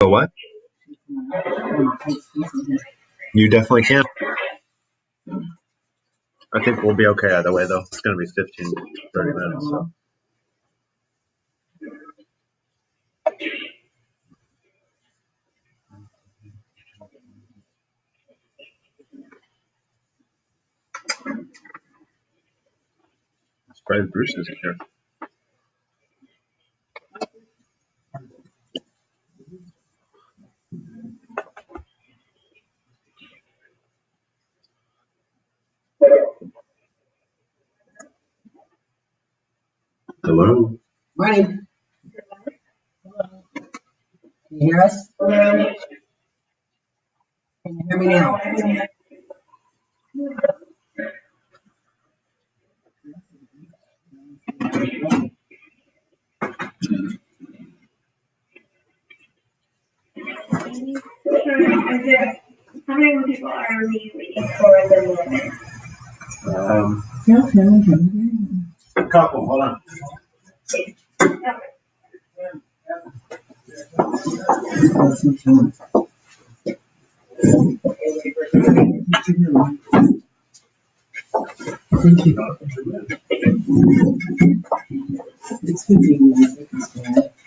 So what? You definitely can. I think we'll be okay either way, though. It's going to be 15, 30 minutes. So. It's probably Bruce isn't here. Hello. Morning. Can you hear us? Can you hear me now? How many people are we waiting for at the moment? A couple. Hold on. Thank you. It's good being with you.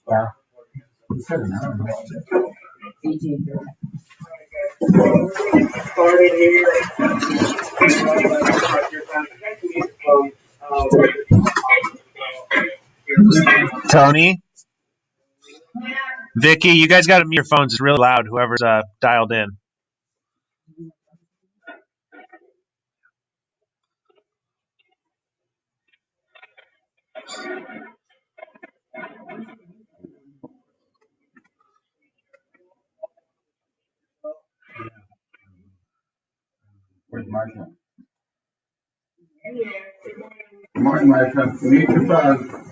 Yeah. Tony, Vicky, you guys got to mute your phones. It's really loud. Whoever's dialed in. Where's Marsha? Good morning, Marsha. Mute your phone.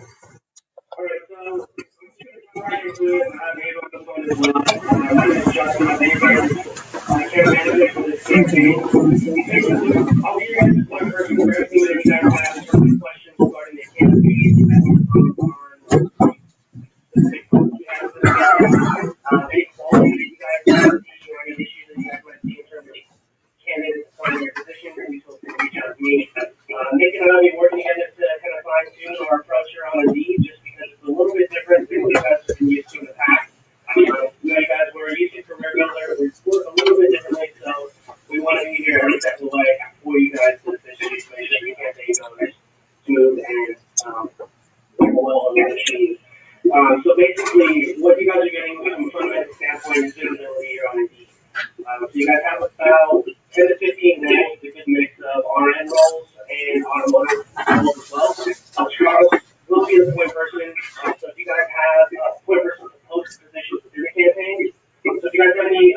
Nick and I will be working together to kind of fine tune our approach around the need, just because it's a little bit different than what you guys have been used to in the past. You guys were used to career builder, we work a little bit differently, so we want to be here every step of the way for you guys to efficiently make sure you can't take goes smooth and well on the machine. So basically, what you guys are getting from a fundamental standpoint is visibility here on Indeed. So you guys have about 10 to 15 roles, a good mix of RN roles and automotive roles as well. Charles will be the point person. So if you guys have a point person to post positions within the campaign, so if you guys have any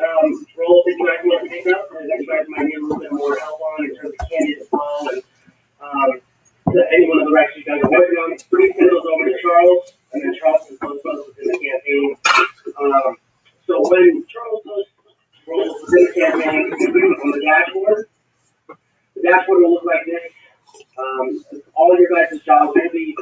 roles that you guys want to pick up, or that you guys might need a little bit more help on in terms of candidate flow and any one of the recs you guys are working on, please send those over to Charles, and then Charles can post those within the campaign. So when Charles posts roles within the campaign on the dashboard will look like this. All of your guys' jobs will be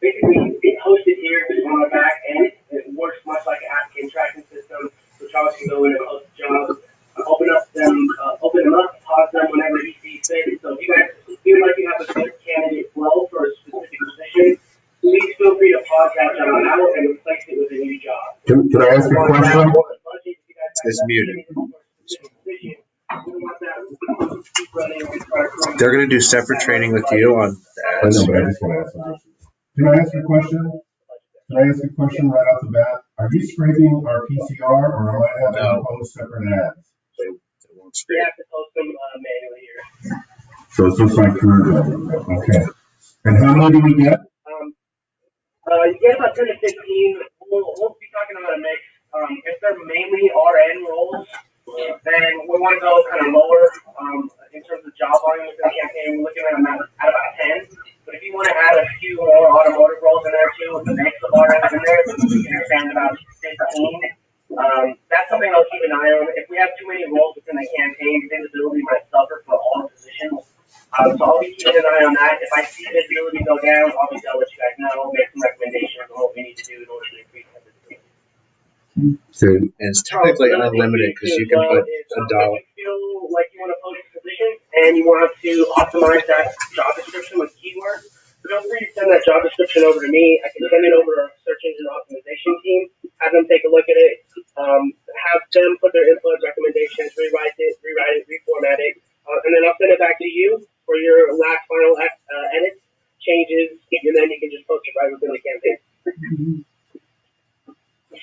basically hosted here on our back end. It works much like an applicant tracking system, so Charles can go in and post jobs, open them up, pause them whenever he sees fit. So if you guys feel like you have a good candidate flow for a specific position, please feel free to pause that job out and replace it with a new job. Can I ask a question? It's muted. They're going to do separate training with you on I ads. know, but I just want to ask a question. Can I ask a question? Can I ask a question right off the bat? Are you scraping our PCR or am I having to post separate ads? They won't We scrape. have to post them manually here. So it's just like current level. Okay. And how many do we get? You get about 10 to 15. We'll be talking about a mix. If they're mainly RN roles, then we want to go kind of lower in terms of job volume within the campaign. We're looking at about 10. But if you want to add a few more automotive roles in there too, with the mix of RNs in there, we can expand about 15. That's something I'll keep an eye on. If we have too many roles within the campaign, visibility might suffer for all positions. So I'll be keeping an eye on that. If I see visibility go down, obviously I'll let you guys know, make some recommendations on what we need to do in order to increase that visibility. And it's typically unlimited because you can put a dollar. If you feel like you want to post a position and you want to optimize that job description with keywords, feel free to send that job description over to me. I can send it over to our search engine optimization team, have them take a look at it, have them put their input, recommendations, rewrite it, reformat it, and then I'll send it back to you for your last final edits, changes, and then you can just post it right within the campaign.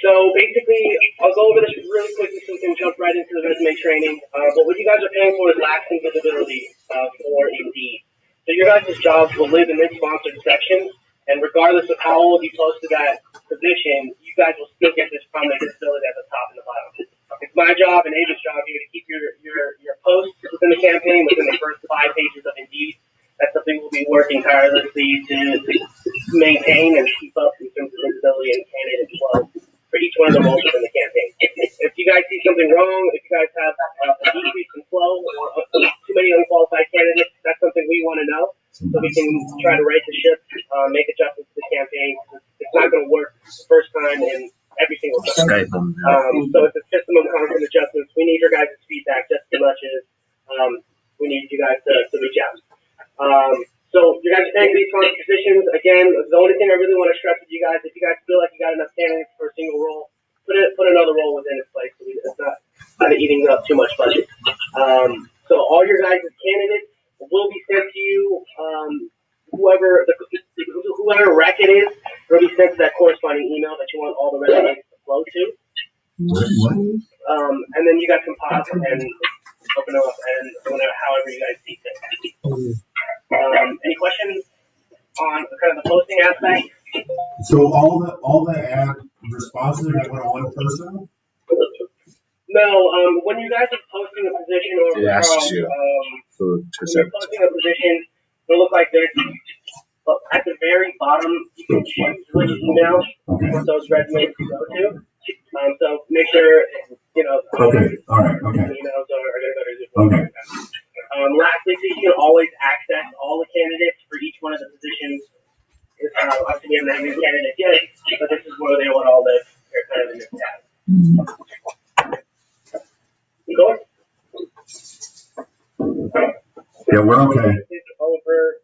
So basically, I'll go over this really quickly so we can jump right into the resume training. But what you guys are paying for is lasting visibility for Indeed. So your guys' jobs will live in this sponsored section, and regardless of how old you posted that position, you guys will still get this prominent visibility at the top and the bottom. It's my job and Ava's job here to keep your posts within the campaign within the first 5 pages of Indeed. That's something we'll be working tirelessly to maintain and keep up in terms of visibility and candidate flow for each one of the roles within the campaign. If you guys see something wrong, if you guys have a decrease in flow or too many unqualified candidates, that's something we want to know so we can try to right the ship, make adjustments to the campaign. It's not going to work the first time in every single time. Skype them. So it's a system of constant adjustments. We need your guys' feedback just as much as we need you guys to reach out. So you guys are paying these kind of positions. Again, the only thing I really want to stress with you guys, if you guys feel like you got enough candidates for a single role, put another role within its place. So it's not kind of eating up too much budget. So all your guys' candidates will be sent to you. Whoever rec it is, will be sent to that corresponding email that you want all the resumes to flow to. And then you guys can pause and open them up and however you guys see fit. Any questions on kind of the posting aspect? So all the ad responses are going to go to one person? No, when you guys are posting a position or It asks you when you're posting a position, it'll look like there's at the very bottom you can choose which email you want those resumes to go to. So make sure Okay. All right. Okay. emails are going to go to your Okay. lastly, so you can always access all the candidates for each one of the positions. Obviously, we haven't had any candidates yet, but this is where they would all live. They're kind of in this tab. You going? Yeah, we're okay. Over.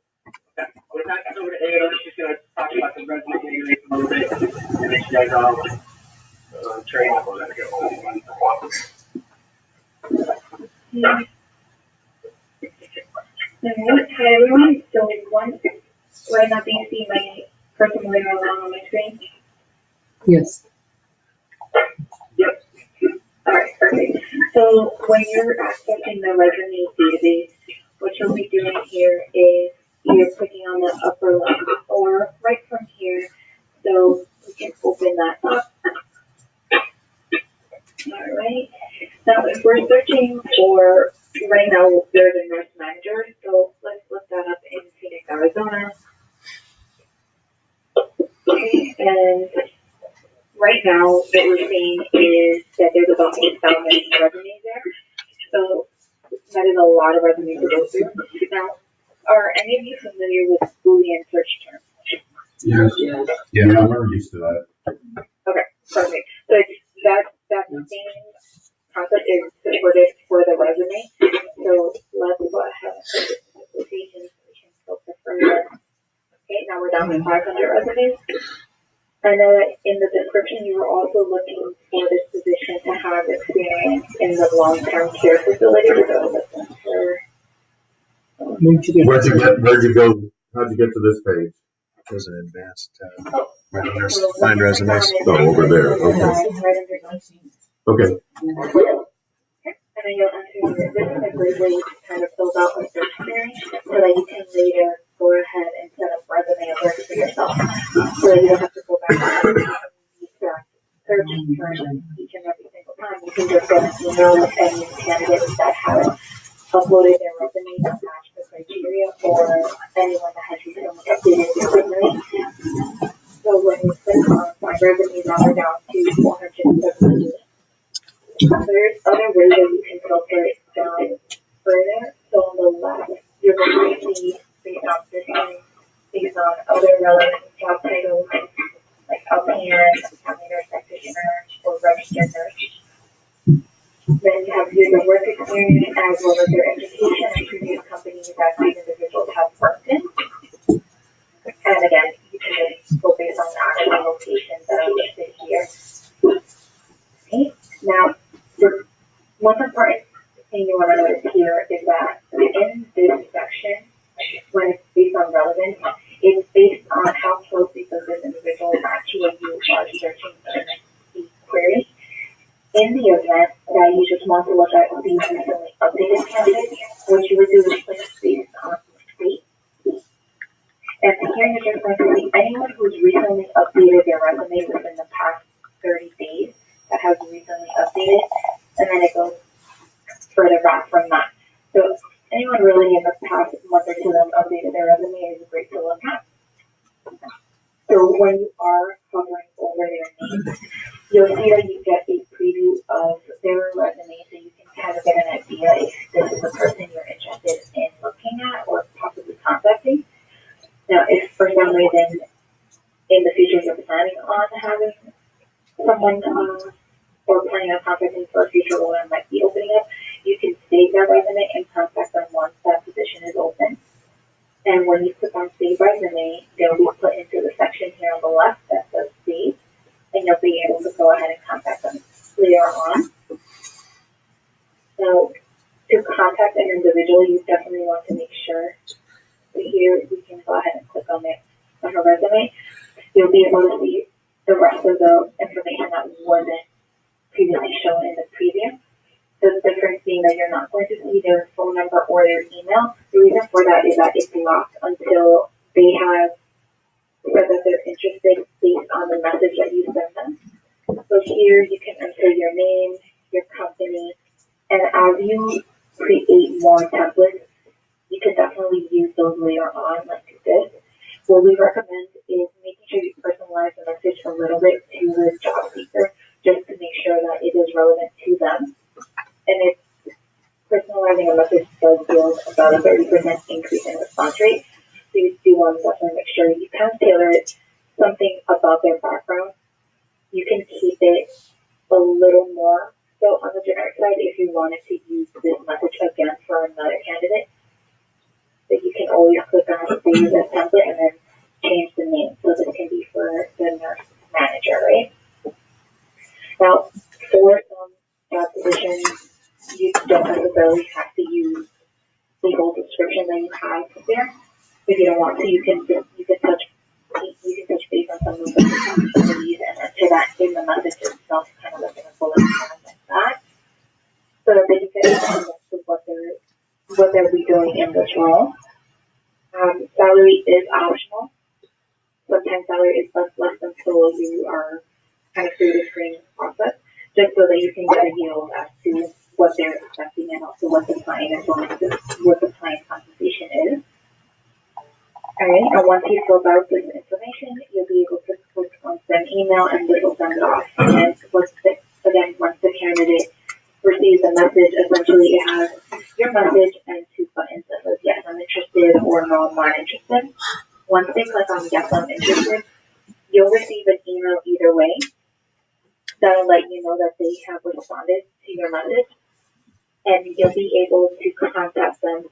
Okay. I'm going to pass this over to Ada. She's going to talk about the resume database a little bit, and then you guys all train up on that to go. Hi everyone, so right now do you see my person moving around on my screen? Yes. Yep. Alright, perfect. So when you're accessing the resume database, what you'll be doing here is you're clicking on the upper left or right from here, so we can open that up. Alright, now if we're searching for, right now there's a nurse manager, so let's look that up in Phoenix, Arizona. Okay, and right now what we're seeing is that there's about 8,000 resumes there, so that is a lot of resumes to go through. Now, are any of you familiar with Boolean search terms? Yes. Yes. Yeah, we're used to that. Okay, perfect. So that same concept is supported for the resume. So let's go ahead and put this in application so we can filter further. Okay, now we're down to 500 resumes. I know that in the description you were also looking for this position to have experience in the long-term care facility. So looking for. Where'd you go? How'd you get to this page? There's an advanced tab. Oh, Right okay, there. so Find let's resumes. click on it. Oh, over there, okay. Right under notes. Okay. And then you'll enter your, this is a great way to kind of build out a search query so that you can later go ahead and set up resume alerts for yourself. So that you don't have to go back and search for each and every single time. You can just get an email with any candidates that have uploaded their resume that match the criteria or anyone that has recently updated differently. So when you click on my resume, now we're down to 470. There's other ways that you can filter it down further. So on the left, you're going to see based on distance, based on other relevant job titles, like LPN, family nurse practitioner, or registered nurse. Then you have your work experience as well as your education and previous companies that these individuals have worked in. And again, you can just go based on the actual locations that are listed here. Okay. Now, the most important thing you want to notice here is that in this section, when it's based on relevance, it's based on how closely does this individual match what you are searching in the query. In the event that you just want to look at the recently updated candidates, what you would do is click based on state. And here you're just going to see anyone who's recently updated their resume within the past 30 days that has recently updated, and then it goes further back from that. So anyone really in the past month or two that updated their resume is great to look at. So when you are hovering over their name, you'll see that you get a preview of their resume so you can kind of get an idea if this is a person you're interested in looking at or possibly contacting. Now, if for some reason in the future you're planning on having someone or planning on contacting for a future role that might be opening up, you can save their resume and contact them once that position is open. And when you click on Save Resume, they'll be put into the section here on the left that says Save, and you'll be able to go ahead and contact them later on. So to contact an individual, you definitely want to make sure that here we can go ahead and click on her resume. You'll be able to see the rest of the information that wasn't previously shown in the preview. The difference being that you're not going to see their phone number or their email. The reason for that is that it's locked until they have said that they're interested based on the message that you send them. So here you can enter your name, your company, and as you create more templates, you can definitely use those later on like this. What we recommend is making sure you personalize the message a little bit to the job seeker just to make sure that it is relevant to them. And if personalizing a message does yield about a 30% increase in response rate, so you do want to definitely make sure you can tailor it something about their background. You can keep it a little more so on the generic side if you wanted to use this message again for another candidate. But you can always click on Save as template and then change the name. So this can be for the nurse manager, right? Now, for some job positions, you don't necessarily have to use the whole description that you have there. If you don't want to, you can touch base on some of the responsibilities and enter that in the message itself, kind of like in a bullet point like that, so that they can get a sense of what they'll be doing in this role. Salary is optional. Sometimes salary is less until you are kind of through the screening process, just so that you can get a yield as to what they're expecting and also what the client is going to, what the client's compensation is. Alright, and once you fill out this information, you'll be able to click on send email and this will send it off. And once the candidate receives a message, essentially it has your message and two buttons that says yes, I'm interested or no, I'm not interested. Once they click on yes, I'm interested, you'll receive an email either way that'll let you know that they have responded to your message, and you'll be able to contact them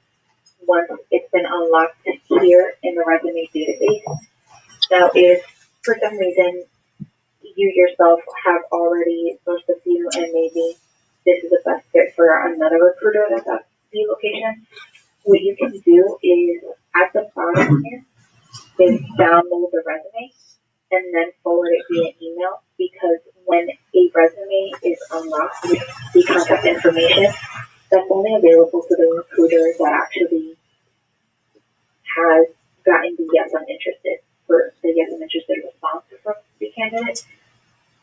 once it's been unlocked here in the resume database. Now, if for some reason you yourself have already sourced a few and maybe this is the best fit for another recruiter that's at the location, what you can do is at the bottom here, is download the resume and then forward it via email, because when a resume is unlocked with the contact information, that's only available to the recruiter that actually has gotten the yes, I'm interested, for the yes, I'm interested response from the candidate.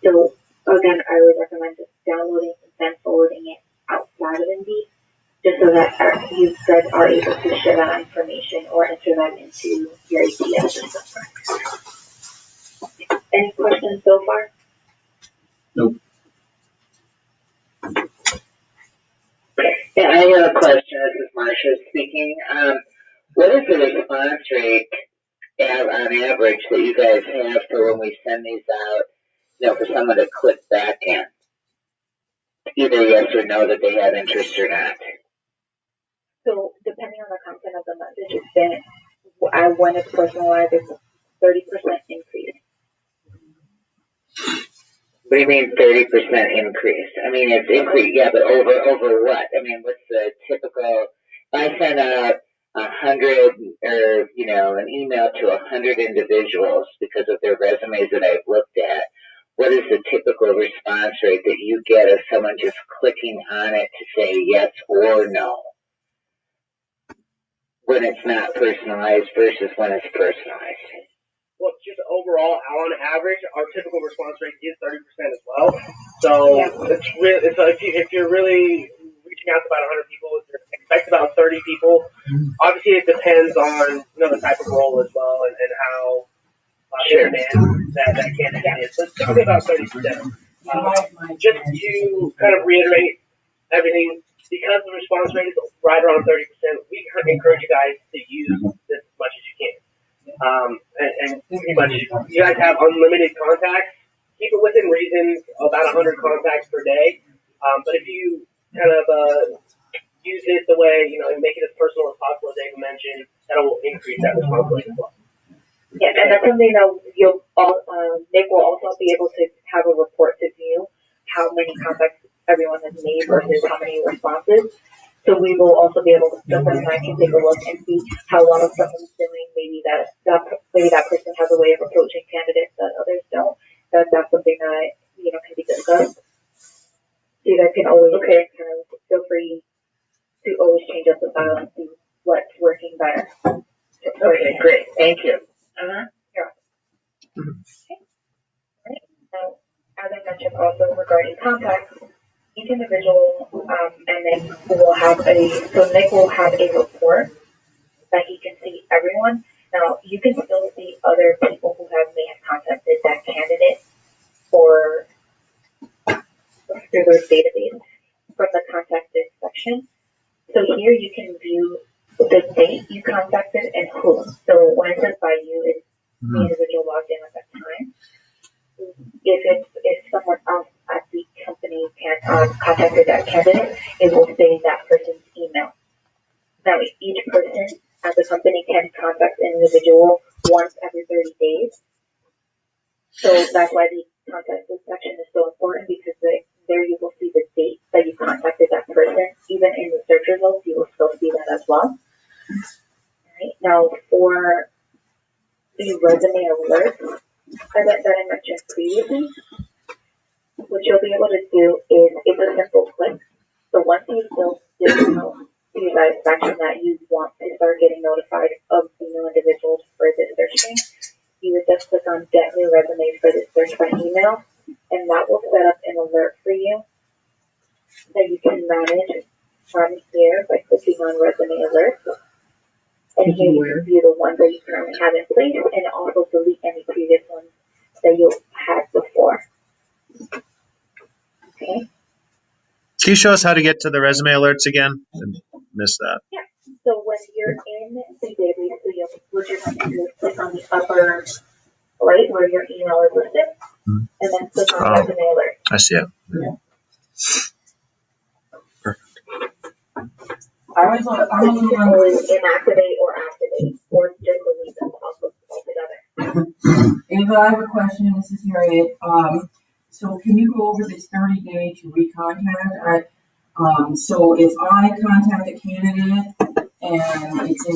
So again, I would recommend just downloading and then forwarding it outside of Indeed, just so that you guys are able to share that information or enter that into your CICS. Any questions so far? Yeah, I have a question. This is Marcia speaking. What is the response rate on average that you guys have for when we send these out, for someone to click back in? Either yes or no that they have interest or not. So depending on the content of the message, it's been, when it's personalized, it's 30% increase. What do you mean 30% increase? I mean, it's increase, yeah, but over what? I mean, what's the typical, if I send out 100 or, an email to 100 individuals because of their resumes that I've looked at, what is the typical response rate that you get of someone just clicking on it to say yes or no? When it's not personalized versus when it's personalized. Well, just overall, on average, our typical response rate is 30% as well. So it's really, so if you're really reaching out to about 100 people, expect about 30 people. Obviously, it depends on the type of role as well and how demand that candidate is. So it's typically about 30%. Just to kind of reiterate everything, because the response rate is right around 30%, we encourage you guys to use this as much as you can. And pretty much, you guys have unlimited contacts. Keep it within reason, about 100 contacts per day. But if you kind of use it the way, and make it as personal as possible, as David mentioned, that'll increase that response rate as well. Yeah, and that's something that Nick will also be able to have a report to view how many contacts everyone has made versus how many responses. So we will also be able to jump in and I can take a look and see how well someone's doing. Maybe that person has a way of approaching candidates that others don't. That's something that can be discussed. So you guys can always kind of feel free to always change up the file and see what's working better. Okay, great. Thank you. Yeah. Okay. All right. Now, as I mentioned also regarding contacts, each individual and Nick will have Nick will have a report that he can see everyone. Now, you can still see other people who may have contacted that candidate or through their database from the contacted section. So here you can view the date you contacted and who. So when it says by you, it's the individual logged in at that time. If someone else at the company contacted that candidate, it will say that person's email. Now, each person at the company can contact an individual once every 30 days. So that's why the contacted section is so important, because there you will see the date that you contacted that person. Even in the search results, you will still see that as well. All right. Now, for the resume alert that I mentioned previously, what you'll be able to do is it's a simple click. So once you've built this satisfaction that you want to start getting notified of the new individuals for this searching, you would just click on Get New Resumes for this search by email, and that will set up an alert for you that you can manage from here by clicking on Resume Alert. And here you can view the ones that you currently have in place and also delete any previous ones that you had before. Okay. Can you show us how to get to the resume alerts again? I missed that. Yeah. So when you're in the database, what you're going to do is click on the upper right where your email is listed, and then click on Resume Alert. I see it. Yeah. Perfect. You can always inactivate or activate, or just delete them altogether. Ava, I have a question. This is Harriet. So can you go over this 30-day to recontact? So if I contact a candidate and it's in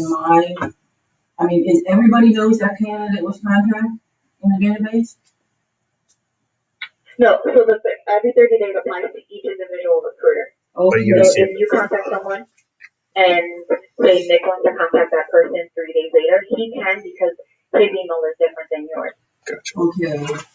is everybody knows that candidate was contacted in the database? No, so every 30 days applies to each individual recruiter. Okay. So if you contact someone and say Nick wants to contact that person 3 days later, he can, because his email is different than yours. Gotcha. Okay.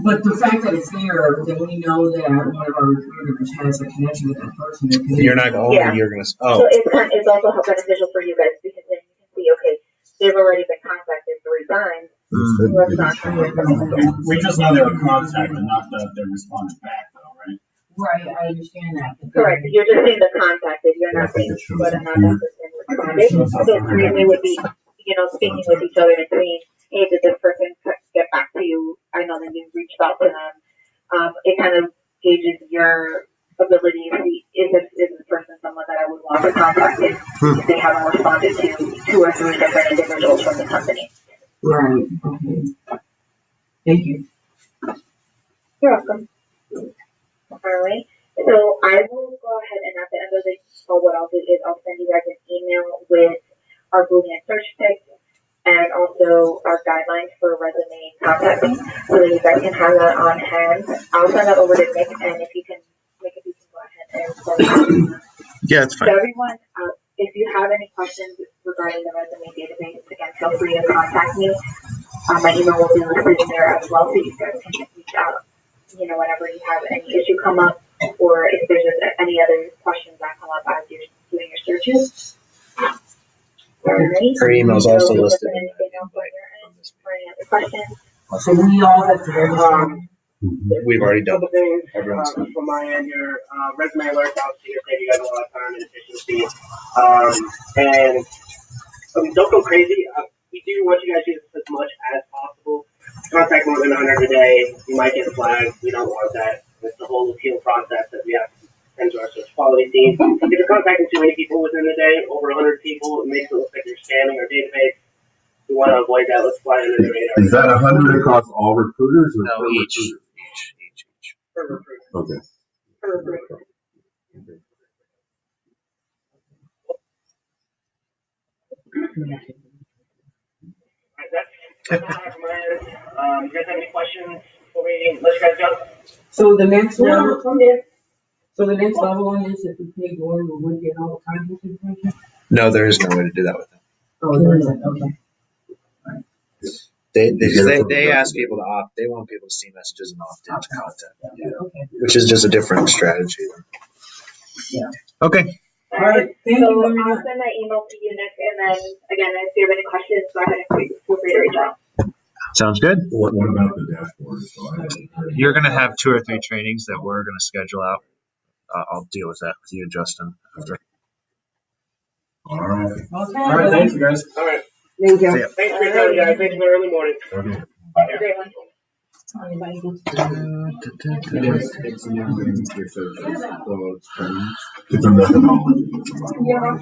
But the fact that it's there, then we know that one of our recruiters has a connection with that person. You're not going. Yeah. You're going to. So it's also beneficial for you guys, because then you can see, okay, they've already been contacted 3 times. Let's not try to. We just know they were contacted, not that they responded back though, right? Right, I understand that. but then- Correct, you're just saying the contacted, you're not saying whether or not that person responded. So they would be, speaking with each other and saying, hey, did this person get back to you? I know that you reached out to them. It kind of gauges your ability to see, is this person someone that I would want to contact if they haven't responded to 2 or 3 different individuals from the company. Right, okay. Thank you. You're welcome. Alright, so I will go ahead and at the end of the call, what I'll do is I'll send you guys an email with our Boolean search picks and also our guidelines for resume contacting, so that you guys can have that on hand. I'll send that over to Nick, and if you can go ahead and send it. Yeah, it's So fine. everyone, if you have any questions regarding the resume database, again, feel free to contact me. My email will be listed in there as well, so you guys can reach out, whenever you have any issue come up, or if there's any other questions that come up as you're doing your searches. Alright. Her email's also So, listed in anything the else on invite your on end, this or any other questions? So we all have to register. We've already done Couple it. things, Everyone's done. from my end here, resume alerts, obviously, you're saving you guys a lot of time and efficiency. And don't go crazy. We do want you guys to use this as much as possible. Contact more than 100 a day, you might get flagged. We don't want that. It's the whole appeal process that we have to send to our search quality team. If you're contacting too many people within the day, over 100 people, it makes it look like you're spamming our database. We want to avoid that. Let's fly under the radar. Is that 100 across all recruiters or No, per each. recruiter? Per recruiter. Okay. Per recruiter. That's all I have from my end. You guys have any questions before we let you guys go? So the next level, on this, if we pay more, we would get all kinds of information? No, there is no way to do that with them. Oh, there isn't, okay. They ask people to opt. They want people to see messages and opt into content. Yeah. Okay. Which is just a different strategy. Okay. All right, thank So you very I'll much. send that email to you, Nick, and then, again, if you have any questions, go ahead and feel free to reach out. Sounds good. What about the dashboard? So You're going to have 2 or 3 trainings that we're going to schedule out. I'll deal with that with you, Justin. After. all right. Okay. All right, thank you guys. All right. Thank you. See ya. Thanks for your time, guys. Thanks for the early morning. Okay. Have a great one. Anybody goes It's a methodology. Yeah.